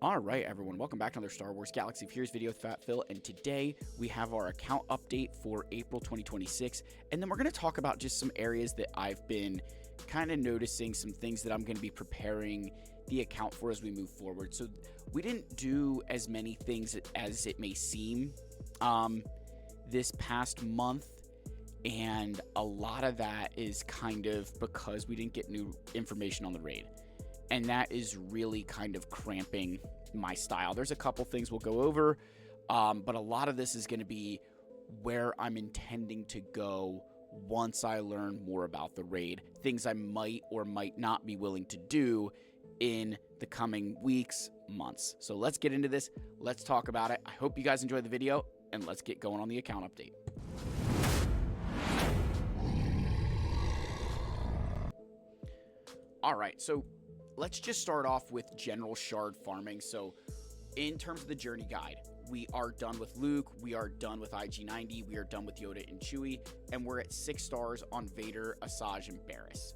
Alright everyone, welcome back to another Star Wars Galaxy of Heroes video with Fat Phil, and today we have our account update for April 2026, and then we're going to talk about just some areas that I've been kind of noticing, some things that I'm going to be preparing the account for as we move forward. So we didn't do as many things as it may seem this past month, and a lot of that is kind of because we didn't get new information on the raid. And that is really kind of cramping my style. There's a couple things we'll go over, but a lot of this is going to be where I'm intending to go once I learn more about the raid. Things I might or might not be willing to do in the coming weeks, months. So let's get into this. Let's talk about it. I hope you guys enjoyed the video, and let's get going on the account update. All right, so let's just start off with general shard farming. So in terms of the journey guide, we are done with Luke, we are done with IG-90, we are done with Yoda and Chewie, and we're at 6 stars on Vader, Asajj, and Barriss.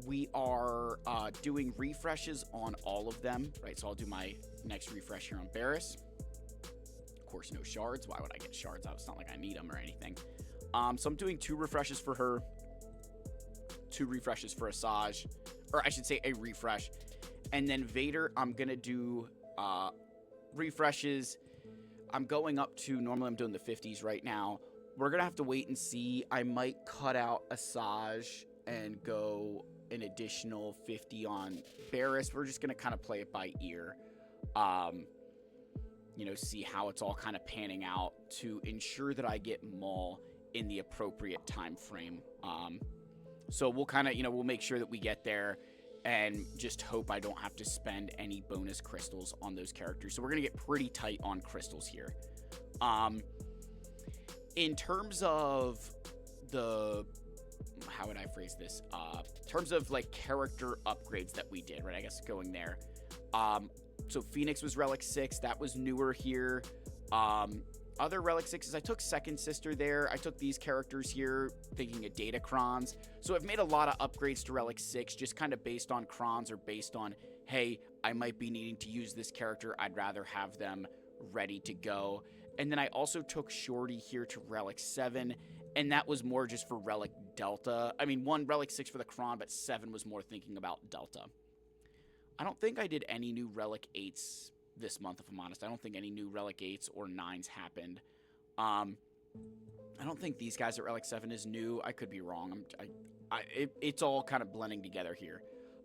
We are doing refreshes on all of them, right? So I'll do my next refresh here on Barriss. Of course, no shards. Why would I get shards? It's not like I need them or anything. So I'm doing 2 refreshes for her, 2 refreshes for Asajj, or I should say a refresh. And then Vader, I'm going to do refreshes. I'm going up to, normally I'm doing the 50s right now. We're going to have to wait and see. I might cut out Asajj and go an additional 50 on Barriss. We're just going to kind of play it by ear. You know, see how it's all kind of panning out to ensure that I get Maul in the appropriate time frame. So we'll kind of, we'll make sure that we get there and just hope I don't have to spend any bonus crystals on those characters. So we're going to get pretty tight on crystals here. In terms of the, how would I phrase this? In terms of like character upgrades that we did, right? I guess going there. So Phoenix was Relic 6. That was newer here. Other Relic 6s, I took Second Sister there. I took these characters here, thinking of Datacrons. So I've made a lot of upgrades to Relic 6, just kind of based on crons or based on, hey, I might be needing to use this character. I'd rather have them ready to go. And then I also took Shorty here to Relic 7, and that was more just for Relic Delta. I mean, 1 Relic 6 for the cron, but 7 was more thinking about Delta. I don't think I did any new Relic 8s this month, if I'm honest. I don't think any new Relic 8s or 9s happened. I don't think these guys at Relic 7 is new. I could be wrong. It's all kind of blending together here.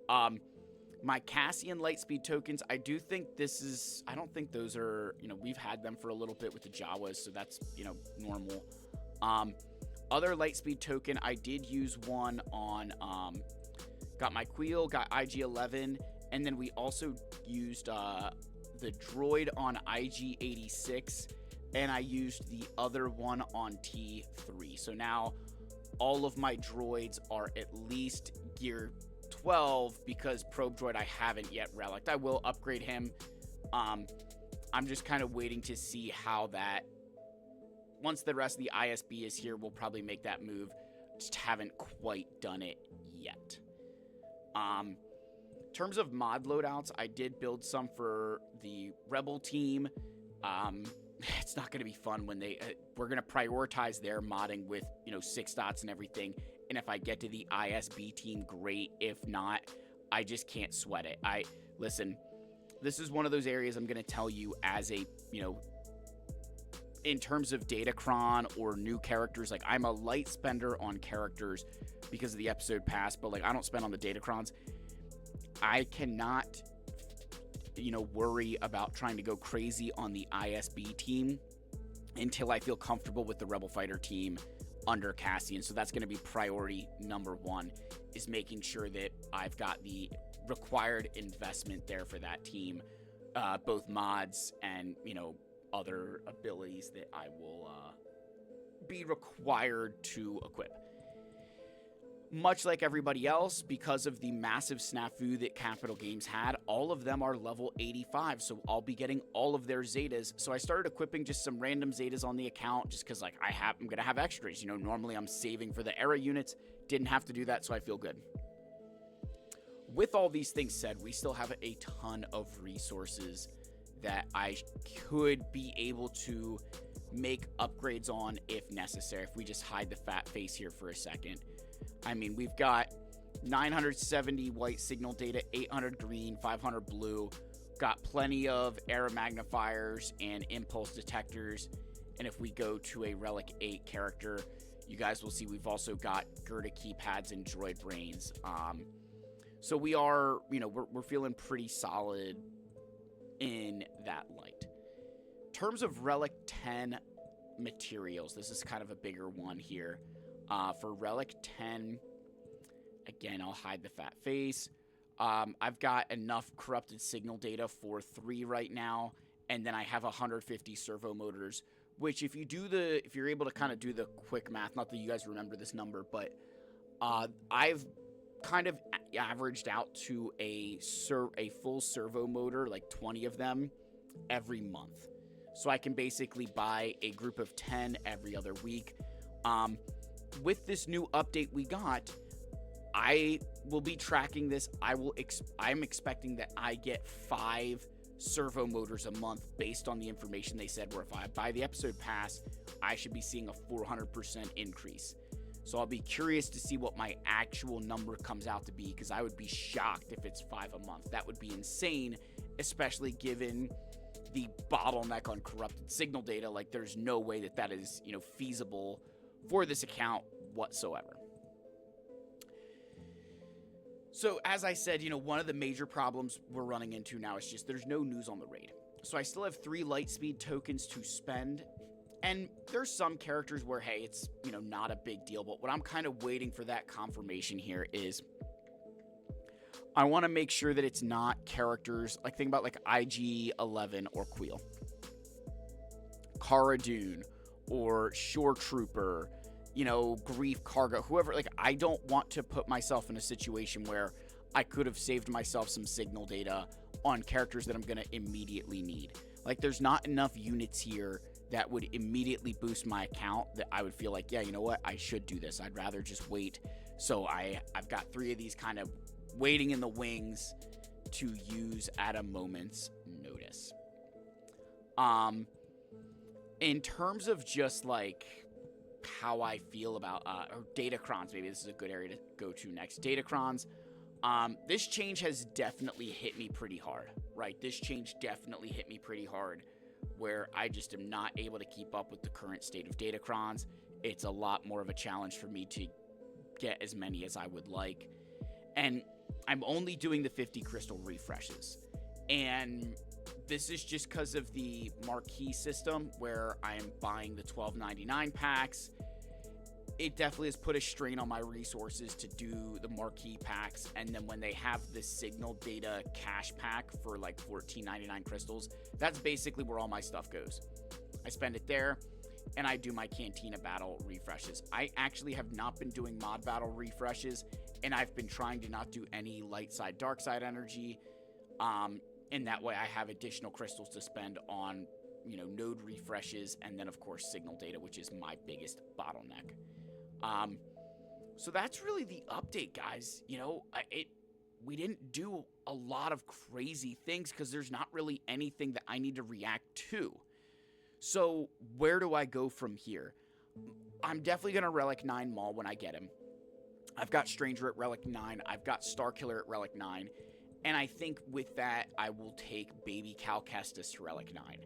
My Cassian Lightspeed tokens, I do think this is, I don't think those are, we've had them for a little bit with the Jawas, so that's, normal. Other Lightspeed token, I did use one on, got my Queel, got IG-11, and then we also used, the droid on IG-86, and I used the other one on T3. So now all of my droids are at least gear 12 because probe droid I haven't yet reliced. I will upgrade him. I'm just kind of waiting to see how that, once the rest of the ISB is here, we'll probably make that move. Just haven't quite done it yet. In terms of mod loadouts, I did build some for the Rebel team. It's not going to be fun when we're going to prioritize their modding with, 6 dots and everything. And if I get to the ISB team, great. If not, I just can't sweat it. Listen, this is one of those areas I'm going to tell you as a, in terms of Datacron or new characters, like I'm a light spender on characters because of the episode pass, but like I don't spend on the Datacrons. I cannot, worry about trying to go crazy on the ISB team until I feel comfortable with the Rebel Fighter team under Cassian. So that's going to be priority number 1, is making sure that I've got the required investment there for that team, both mods and, other abilities that I will be required to equip. Much like everybody else, because of the massive snafu that Capital Games had, all of them are level 85, so I'll be getting all of their Zetas. So I started equipping just some random Zetas on the account, just because like I'm going to have extras. Normally I'm saving for the era units. Didn't have to do that, so I feel good. With all these things said, we still have a ton of resources that I could be able to make upgrades on if necessary. If we just hide the fat face here for a second. I mean, we've got 970 white signal data, 800 green, 500 blue. Got plenty of error magnifiers and impulse detectors. And if we go to a Relic 8 character, you guys will see we've also got Gerda keypads and droid brains. So we are, we're feeling pretty solid in that light. In terms of Relic 10 materials, this is kind of a bigger one here. For Relic 10, again, I'll hide the fat face. I've got enough corrupted signal data for 3 right now, and then I have 150 servo motors, which if you're able to kind of do the quick math, not that you guys remember this number, but I've kind of averaged out to a full servo motor, like 20 of them, every month. So I can basically buy a group of 10 every other week. With this new update we got, I will be tracking this. I'm expecting that I get 5 servo motors a month based on the information they said, where if I buy the episode pass, I should be seeing a 400% increase. So I'll be curious to see what my actual number comes out to be, because I would be shocked if it's 5 a month. That would be insane, especially given the bottleneck on corrupted signal data. Like, there's no way that is, feasible for this account whatsoever. So as I said, one of the major problems we're running into now is just there's no news on the raid. So I still have 3 lightspeed tokens to spend. And there's some characters where, hey, it's, not a big deal. But what I'm kind of waiting for that confirmation here is I want to make sure that it's not characters, like think about like IG-11 or Queel, Cara Dune, or Shore Trooper, Grief Cargo, whoever. Like, I don't want to put myself in a situation where I could have saved myself some signal data on characters that I'm going to immediately need. Like, there's not enough units here that would immediately boost my account that I would feel like, yeah, you know what, I should do this. I'd rather just wait. So I've got 3 of these kind of waiting in the wings to use at a moment's notice. In terms of just like how I feel about or Datacrons, maybe this is a good area to go to next. Datacrons, this change has definitely hit me pretty hard, right? This change definitely hit me pretty hard, where I just am not able to keep up with the current state of Datacrons. It's a lot more of a challenge for me to get as many as I would like. And I'm only doing the 50 crystal refreshes. And this is just because of the marquee system, where I am buying the $12.99 packs. It definitely has put a strain on my resources to do the marquee packs. And then when they have the signal data cash pack for like $14.99 crystals, that's basically where all my stuff goes. I spend it there, and I do my Cantina battle refreshes. I actually have not been doing mod battle refreshes, and I've been trying to not do any light side, dark side energy. And that way I have additional crystals to spend on, node refreshes, and then of course signal data, which is my biggest bottleneck. So that's really the update, guys. We didn't do a lot of crazy things because there's not really anything that I need to react to. So where do I go from here? I'm definitely going to Relic 9 Maul when I get him. I've got Stranger at Relic 9. I've got Starkiller at Relic 9. And I think with that, I will take Baby Cal Kestis to Relic 9.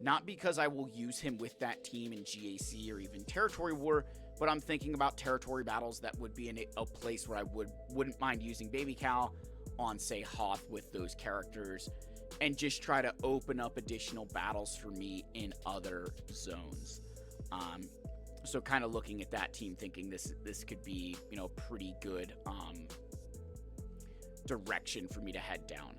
Not because I will use him with that team in GAC or even Territory War, but I'm thinking about territory battles that would be in a place where I wouldn't mind using Baby Cal on, say, Hoth with those characters, and just try to open up additional battles for me in other zones. So kind of looking at that team, thinking this could be, pretty good direction for me to head down.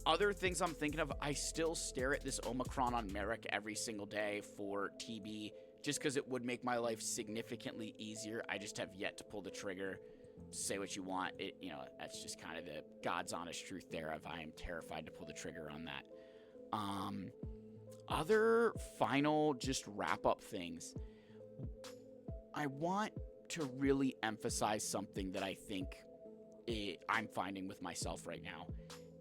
Other things I'm thinking of, I still stare at this Omicron on Merrick every single day for TB, just because it would make my life significantly easier. I just have yet to pull the trigger. Say what you want. That's just kind of the God's honest truth there of I am terrified to pull the trigger on that. Other final just wrap up things. I want to really emphasize something that I think I'm finding with myself right now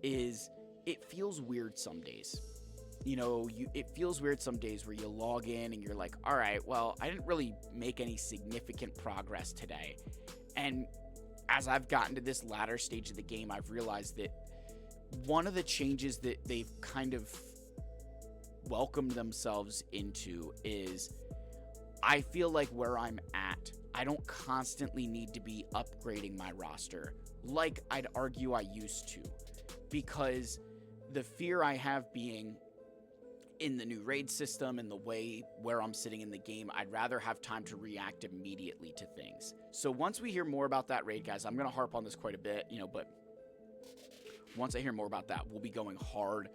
is it feels weird some days. You know, it feels weird some days where you log in and you're like, all right, well, I didn't really make any significant progress today. And as I've gotten to this latter stage of the game, I've realized that one of the changes that they've kind of welcomed themselves into is I feel like where I'm at, I don't constantly need to be upgrading my roster like I'd argue I used to, because the fear I have being in the new raid system and the way where I'm sitting in the game, I'd rather have time to react immediately to things. So once we hear more about that raid, guys, I'm going to harp on this quite a bit, but once I hear more about that, we'll be going hard,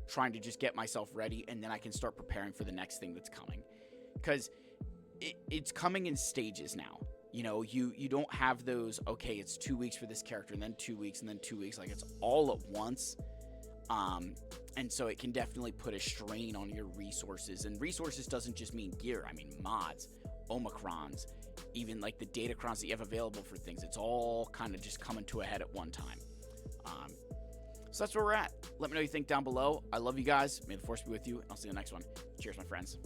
trying to just get myself ready, and then I can start preparing for the next thing that's coming. Because it's coming in stages now. You don't have those, okay, it's 2 weeks for this character, and then 2 weeks, and then 2 weeks. Like, it's all at once. And so it can definitely put a strain on your resources. And resources doesn't just mean gear. I mean mods, Omicrons, even like the Datacrons that you have available for things. It's all kind of just coming to a head at one time. So that's where we're at. Let me know what you think down below. I love you guys. May the force be with you. I'll see you in the next one. Cheers, my friends.